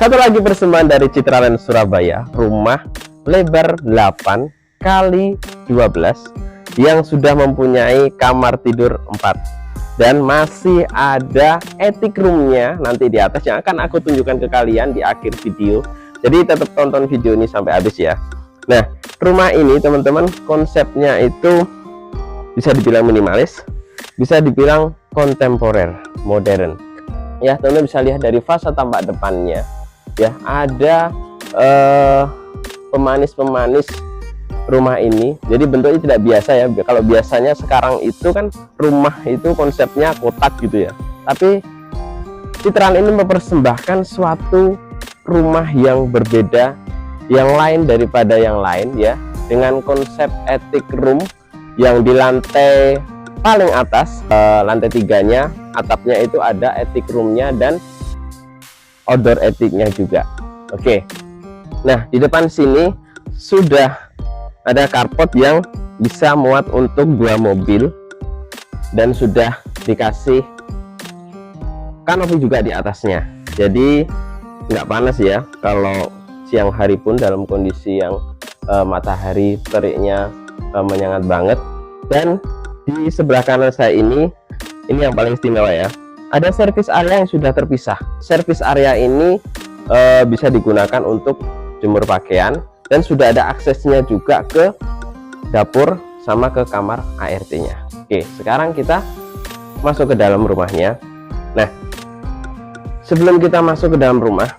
Satu lagi persembahan dari Citraland Surabaya, rumah lebar 8 kali 12 yang sudah mempunyai kamar tidur 4 dan masih ada attic roomnya nanti di atas yang akan aku tunjukkan ke kalian di akhir video. Jadi tetap tonton video ini sampai habis ya. Nah, rumah ini teman-teman konsepnya itu bisa dibilang minimalis, bisa dibilang kontemporer, modern. Ya, teman-teman bisa lihat dari fasad tampak depannya. Ya, ada pemanis-pemanis rumah ini. Jadi bentuknya tidak biasa ya. Kalau biasanya sekarang itu kan rumah itu konsepnya kotak gitu ya. Tapi Citraland ini mempersembahkan suatu rumah yang berbeda, yang lain daripada yang lain ya, dengan konsep attic room yang di lantai paling atas, lantai 3-nya, atapnya itu ada attic roomnya dan outdoor attic-nya juga. Oke. Nah, di depan sini sudah ada carport yang bisa muat untuk 2 mobil dan sudah dikasih kanopi juga di atasnya. Jadi nggak panas ya kalau siang hari pun dalam kondisi yang matahari teriknya menyengat banget. Dan di sebelah kanan saya ini yang paling istimewa ya, ada service area yang sudah terpisah. Service area ini bisa digunakan untuk jemur pakaian dan sudah ada aksesnya juga ke dapur sama ke kamar ART-nya. Oke, sekarang kita masuk ke dalam rumahnya. Nah, sebelum kita masuk ke dalam rumah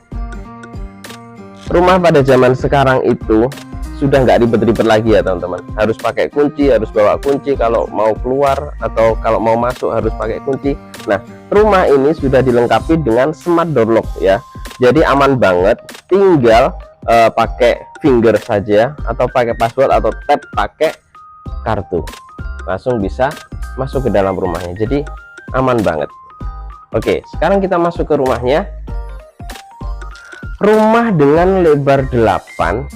pada zaman sekarang itu sudah nggak ribet-ribet lagi ya teman-teman. Harus pakai kunci, harus bawa kunci kalau mau keluar, atau kalau mau masuk harus pakai kunci. Nah, rumah ini sudah dilengkapi dengan smart door lock ya. Jadi aman banget, tinggal pakai finger saja atau pakai password atau tap pakai kartu, langsung bisa masuk ke dalam rumahnya. Jadi aman banget. Oke, sekarang kita masuk ke rumahnya. Rumah dengan lebar 8,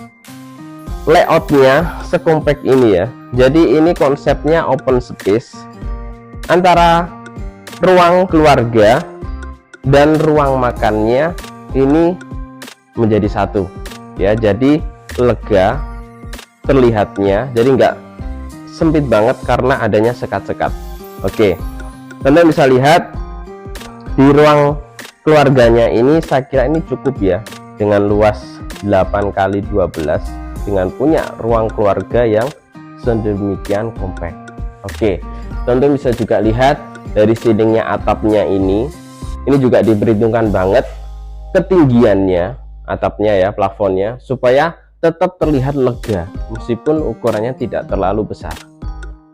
layoutnya sekompak ini ya. Jadi ini konsepnya open space antara ruang keluarga dan ruang makannya ini menjadi satu ya. Jadi lega terlihatnya, jadi nggak sempit banget karena adanya sekat-sekat. Oke, teman-teman bisa lihat di ruang keluarganya ini, saya kira ini cukup ya, dengan luas 8 kali 12 dengan punya ruang keluarga yang sedemikian kompak. Oke, teman-teman bisa juga lihat dari ceilingnya, atapnya ini juga diperhitungkan banget ketinggiannya atapnya ya, plafonnya, supaya tetap terlihat lega meskipun ukurannya tidak terlalu besar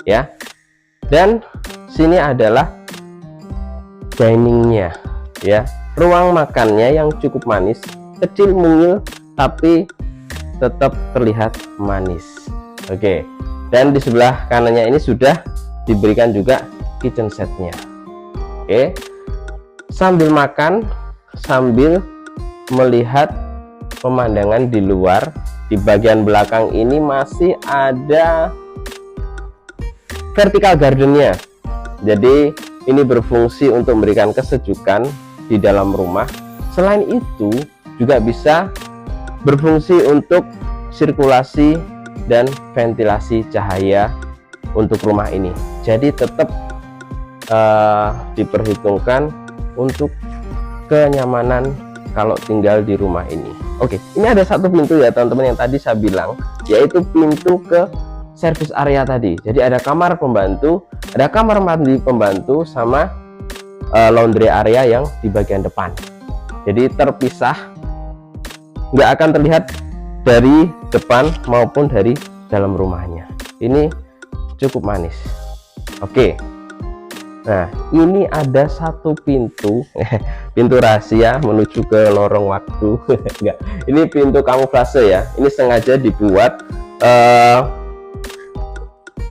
ya. Dan sini adalah diningnya ya, ruang makannya yang cukup manis, kecil mungil tapi tetap terlihat manis. Oke, dan di sebelah kanannya ini sudah diberikan juga kitchen setnya. Oke, sambil makan sambil melihat pemandangan di luar. Di bagian belakang ini masih ada vertical gardennya, jadi ini berfungsi untuk memberikan kesejukan di dalam rumah. Selain itu juga bisa berfungsi untuk sirkulasi dan ventilasi cahaya untuk rumah ini. Jadi tetap diperhitungkan untuk kenyamanan kalau tinggal di rumah ini. Oke, ini ada satu pintu ya teman-teman yang tadi saya bilang, yaitu pintu ke service area tadi. Jadi ada kamar pembantu, ada kamar mandi pembantu, sama laundry area yang di bagian depan. Jadi terpisah, nggak akan terlihat dari depan maupun dari dalam rumahnya. Ini cukup manis. Oke, nah ini ada satu pintu pintu rahasia menuju ke lorong waktu. Enggak, ini pintu kamuflase ya. Ini sengaja dibuat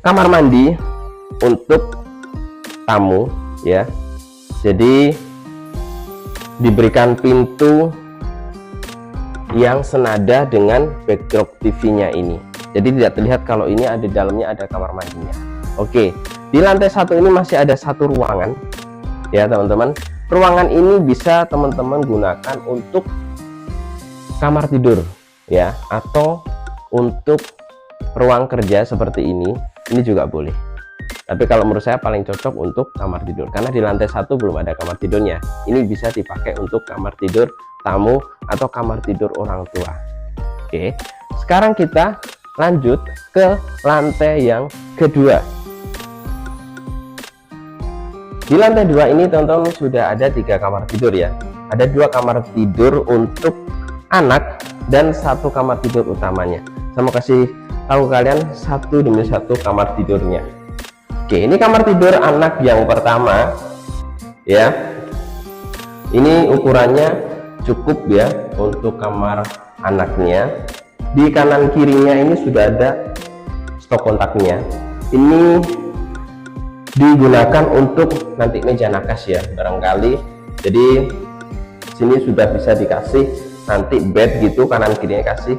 kamar mandi untuk tamu ya. Jadi diberikan pintu yang senada dengan backdrop TV-nya ini. Jadi tidak terlihat kalau ini ada di dalamnya ada kamar mandinya. Oke, di lantai 1 ini masih ada satu ruangan ya teman-teman. Ruangan ini bisa teman-teman gunakan untuk kamar tidur ya, atau untuk ruang kerja seperti ini juga boleh. Tapi kalau menurut saya paling cocok untuk kamar tidur, karena di lantai 1 belum ada kamar tidurnya. Ini bisa dipakai untuk kamar tidur tamu atau kamar tidur orang tua. Oke, sekarang kita lanjut ke lantai yang kedua. Di lantai 2 ini teman-teman sudah ada 3 kamar tidur ya. Ada 2 kamar tidur untuk anak dan 1 kamar tidur utamanya. Saya mau kasih tahu kalian satu demi satu kamar tidurnya. Oke, ini kamar tidur anak yang pertama ya. Ini ukurannya cukup ya untuk kamar anaknya. Di kanan kirinya ini sudah ada stop kontaknya. Ini digunakan untuk nanti meja nakas ya barangkali. Jadi sini sudah bisa dikasih nanti bed gitu, kanan kirinya kasih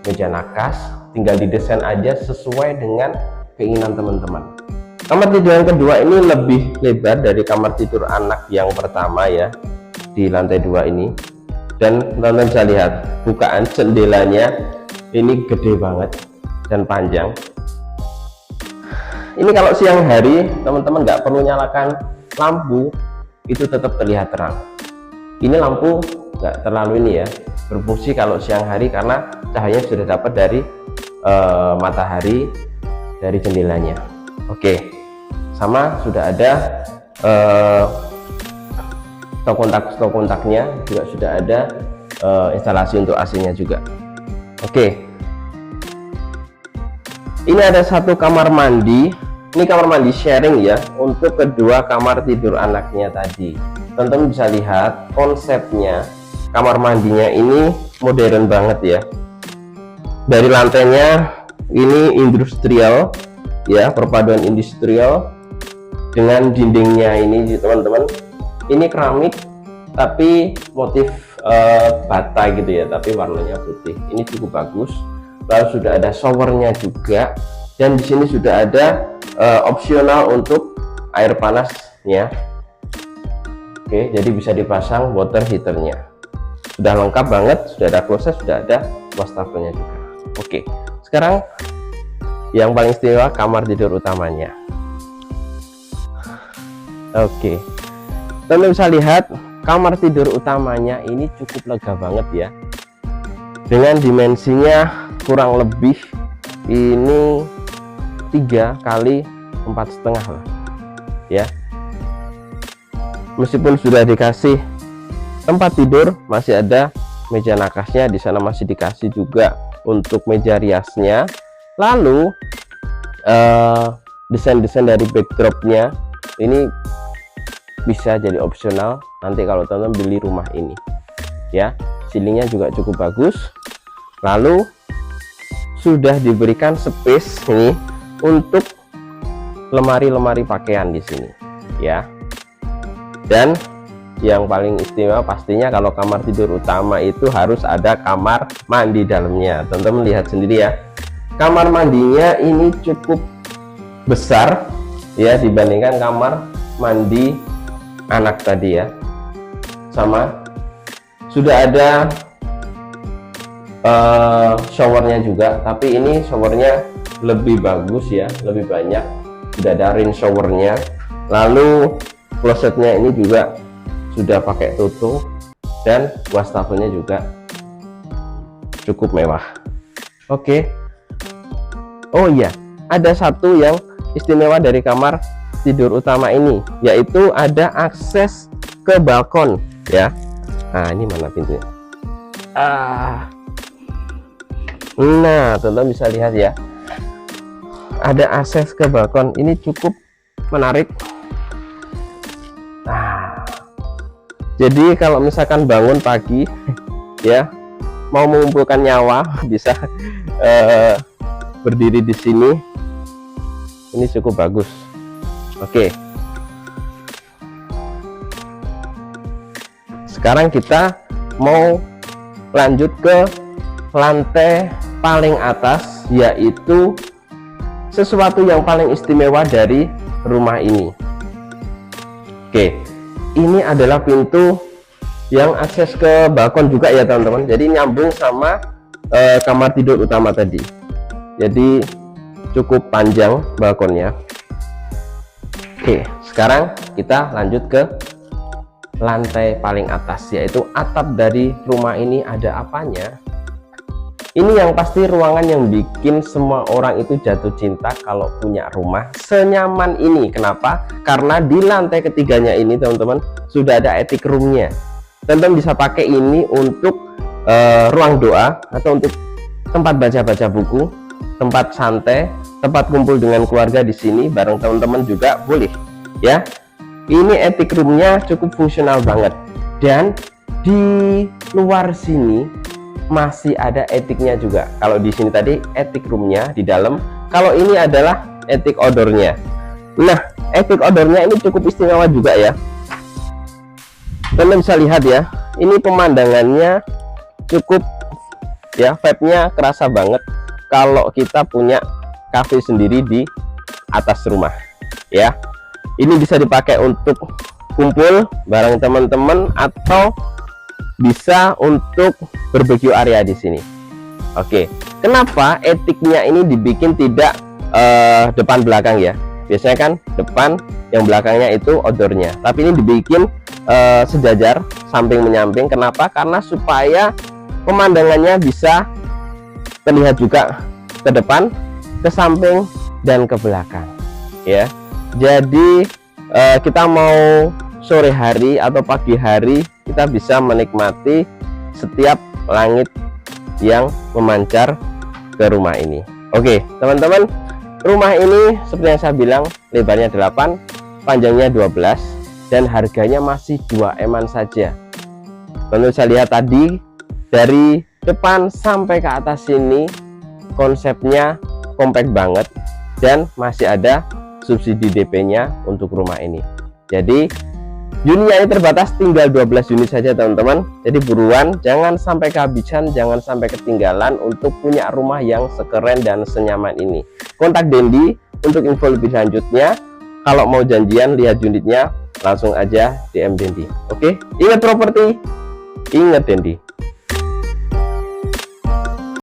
meja nakas, tinggal didesain aja sesuai dengan keinginan teman-teman. Kamar tidur yang kedua ini lebih lebar dari kamar tidur anak yang pertama ya, di lantai 2 ini. Dan teman-teman bisa lihat bukaan jendelanya ini gede banget dan panjang. Ini kalau siang hari teman-teman nggak perlu nyalakan lampu, itu tetap terlihat terang. Ini lampu nggak terlalu ini ya, berfungsi kalau siang hari karena cahayanya sudah dapat dari matahari dari jendelanya. Oke, sama sudah ada stop kontaknya juga, sudah ada instalasi untuk AC-nya juga. Oke, ini ada 1 kamar mandi. Ini kamar mandi sharing ya untuk kedua kamar tidur anaknya tadi. Teman-teman bisa lihat konsepnya, kamar mandinya ini modern banget ya. Dari lantainya ini industrial ya, perpaduan industrial dengan dindingnya ini teman-teman. Ini keramik tapi motif bata gitu ya, tapi warnanya putih. Ini cukup bagus. Lalu sudah ada showernya juga, dan di sini sudah ada opsional untuk air panasnya. Oke, jadi bisa dipasang water heaternya. Sudah lengkap banget, sudah ada closet, sudah ada wastafelnya juga. Oke, sekarang yang paling istimewa kamar tidur utamanya. Oke, teman-teman bisa lihat kamar tidur utamanya ini cukup lega banget ya, dengan dimensinya kurang lebih ini 3 kali 4,5 lah ya. Meskipun sudah dikasih tempat tidur, masih ada meja nakasnya di sana, masih dikasih juga untuk meja riasnya. Lalu desain-desain dari backdropnya ini bisa jadi opsional nanti kalau teman-teman beli rumah ini ya. Ceilingnya juga cukup bagus. Lalu sudah diberikan space nih untuk lemari-lemari pakaian di sini ya. Dan yang paling istimewa pastinya kalau kamar tidur utama itu harus ada kamar mandi dalamnya. Teman-teman lihat sendiri ya, kamar mandinya ini cukup besar ya dibandingkan kamar mandi anak tadi ya. Sama sudah ada showernya juga, tapi ini showernya lebih bagus ya, lebih banyak. Sudah ada rain showernya. Lalu klosetnya ini juga sudah pakai tutup, dan wastafelnya juga cukup mewah. Oke. Oh iya, ada satu yang istimewa dari kamar tidur utama ini, yaitu ada akses ke balkon ya. Nah, ini mana pintunya? Nah, teman-teman bisa lihat ya, ada akses ke balkon. Ini cukup menarik. Nah, jadi kalau misalkan bangun pagi ya, mau mengumpulkan nyawa, bisa berdiri di sini. Ini cukup bagus. Oke, sekarang kita mau lanjut ke lantai paling atas, yaitu sesuatu yang paling istimewa dari rumah ini. Oke, ini adalah pintu yang akses ke balkon juga ya teman-teman. Jadi nyambung sama kamar tidur utama tadi. Jadi cukup panjang balkonnya. Oke, sekarang kita lanjut ke lantai paling atas, yaitu atap dari rumah ini. Ada apanya? Ini yang pasti ruangan yang bikin semua orang itu jatuh cinta kalau punya rumah senyaman ini. Kenapa? Karena di lantai ketiganya ini teman-teman sudah ada attic roomnya. Teman-teman bisa pakai ini untuk ruang doa atau untuk tempat baca-baca buku, tempat santai, tempat kumpul dengan keluarga di sini bareng teman-teman juga boleh ya. Ini attic roomnya cukup fungsional banget, dan di luar sini masih ada atticnya juga. Kalau di sini tadi attic roomnya di dalam, kalau ini adalah attic outdoornya. Nah, attic outdoornya ini cukup istimewa juga ya. Kalian bisa lihat ya, ini pemandangannya cukup ya, vibe-nya kerasa banget kalau kita punya cafe sendiri di atas rumah ya. Ini bisa dipakai untuk kumpul bareng teman-teman atau bisa untuk barbecue area di sini. Oke, kenapa atticnya ini dibikin tidak depan belakang ya? Biasanya kan depan, yang belakangnya itu outdoornya, tapi ini dibikin sejajar samping menyamping. Kenapa? Karena supaya pemandangannya bisa terlihat juga ke depan, ke samping, dan ke belakang ya. Jadi kita mau sore hari atau pagi hari, kita bisa menikmati setiap langit yang memancar ke rumah ini. Oke teman-teman, rumah ini seperti yang saya bilang, lebarnya 8, panjangnya 12, dan harganya masih 2 M-an saja. Tentu saya lihat tadi dari depan sampai ke atas ini konsepnya kompak banget, dan masih ada subsidi DP-nya untuk rumah ini. Jadi unitnya ini terbatas, tinggal 12 unit saja teman-teman. Jadi buruan, jangan sampai kehabisan, jangan sampai ketinggalan untuk punya rumah yang sekeren dan senyaman ini. Kontak Dendi untuk info lebih lanjutnya. Kalau mau janjian lihat unitnya, langsung aja DM Dendi. Oke, ingat properti, ingat Dendi.